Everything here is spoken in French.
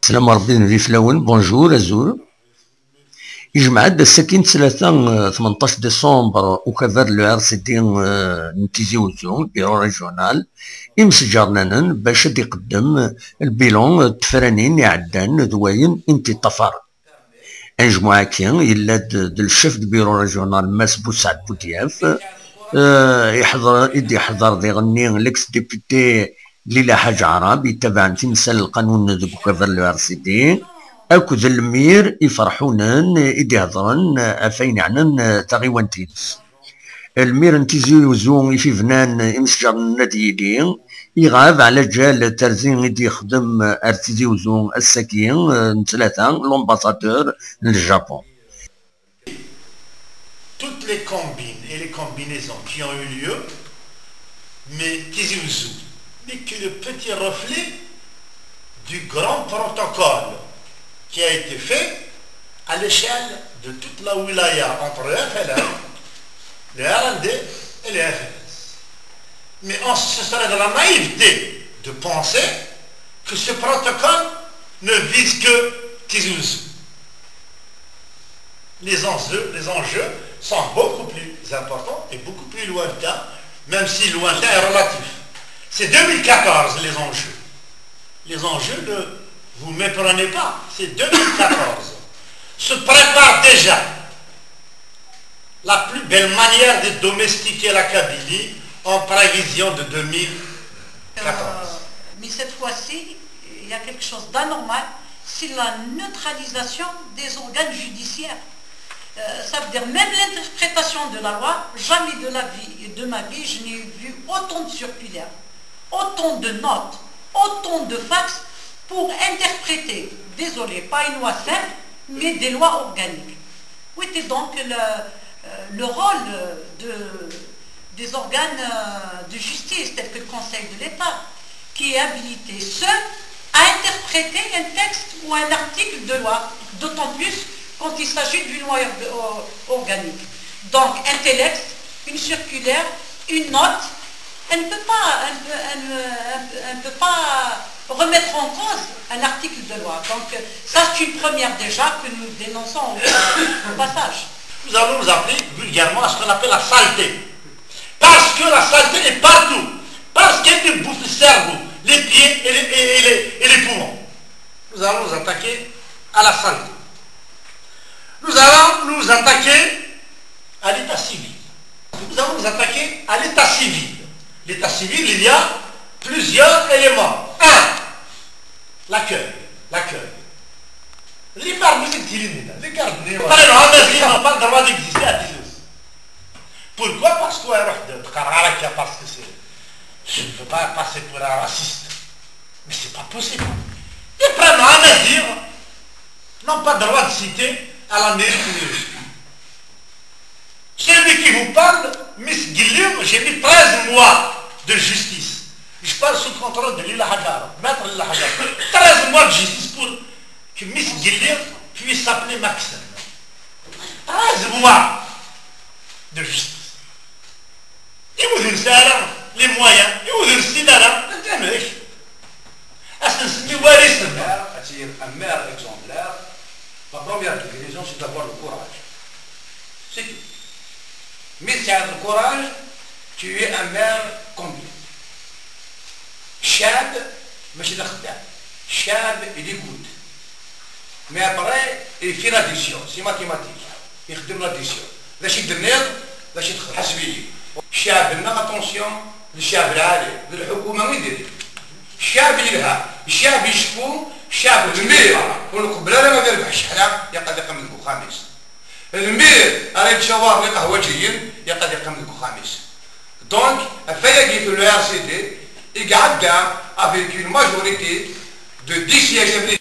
السلام ربي نبي فلاون بونجور ازور يجمع عاد الساكن 18 ديسمبر وكفر لو ار سي دي نتيزي وزون بيرو ريجونال يمسجرنان باش يقدم البيلون التفرانين يعدان دواين انتي طفر مجموعة كين يلا الشيف دو بيرو ريجونال ماس بوسعد بودياف يحضر دي غني ليكس ديبوتي ليلى حاج عرب يتبع تمثال القانون دو كفر لو ار سي دي اكد المير يفرحونن يدهضرن افين عنن تغيوانتينس المير انتيزي وزون في فنان يمسجر الناديين يغاب على جال ترزين يدي يخدم ارتيزي وزون الساكين ثلاثة لومباسادور للجابون. Toutes les combines et les combinaisons qui ont eu lieu, mais Tizi Ouzou n'est que le petit reflet du grand protocole qui a été fait à l'échelle de toute la wilaya entre le FLN, le RND et le FLS. Mais ce serait de la naïveté de penser que ce protocole ne vise que Tizi Ouzou. Les enjeux sont beaucoup plus importants et beaucoup plus lointains, même si lointain est relatif. C'est 2014 les enjeux. Les enjeux, ne vous méprenez pas, c'est 2014. Se prépare déjà la plus belle manière de domestiquer la Kabylie en prévision de 2014. Mais cette fois-ci, il y a quelque chose d'anormal, c'est la neutralisation des organes judiciaires. Ça veut dire même l'interprétation de la loi, jamais de ma vie, je n'ai vu autant de circulaires, autant de notes, autant de fax pour interpréter, désolé, pas une loi simple, mais des lois organiques. Où était donc le rôle des organes de justice, tels que le Conseil de l'État, qui est habilité seul à interpréter un texte ou un article de loi, d'autant plus quand il s'agit d'une loi organique. Donc un texte, une circulaire, une note, elle ne peut pas remettre en cause un article de loi. Donc ça c'est une première déjà que nous dénonçons au passage. Nous allons nous appeler vulgairement à ce qu'on appelle la saleté. Parce que la saleté est partout. Parce qu'elle bouffe le cerveau, les pieds et les poumons. Nous allons nous attaquer à la saleté. Nous allons nous attaquer à l'état civil. Nous allons nous attaquer à l'état civil. L'état civil, il y a plusieurs éléments. Un, l'accueil. Les gardes n'ont pas le droit d'exister à Tizi Ouzou. Pourquoi? Parce que je ne veux pas passer pour un raciste. Mais c'est pas possible. Les prennent à dire n'ont pas le droit de citer à la mairie de celui qui vous parle, Miss Guillaume, j'ai mis 13 mois de justice. Je parle sous contrôle de Lila Hajar, maître Lila Hajar. 13 mois de justice pour que Miss Guillaume puisse s'appeler Maxime. 13 mois de justice. Et vous dites ça là, les moyens. Et vous dites ça là, un maire exemplaire. La première définition, c'est d'avoir le courage. C'est tout. Mais si tu as le courage, tu es un maire complet. Chab, mais c'est Chab, il écoute. Mais après, il fait l'addition. C'est mathématique. Il fait l'addition. Là, c'est de merde, là, c'est de hasbi. Chab, attention, le Chab, le Hukuma, الشعب يلها الشعب يشكو الشعب المير ونقول بلا ما يربح شحنه يقعد يقملكو خامس المير اريد شوار قهوجيين يقعد يقملكو خامس دونك الفياقي في لو ار سي دي يقعد avec une majorité de 10 sièges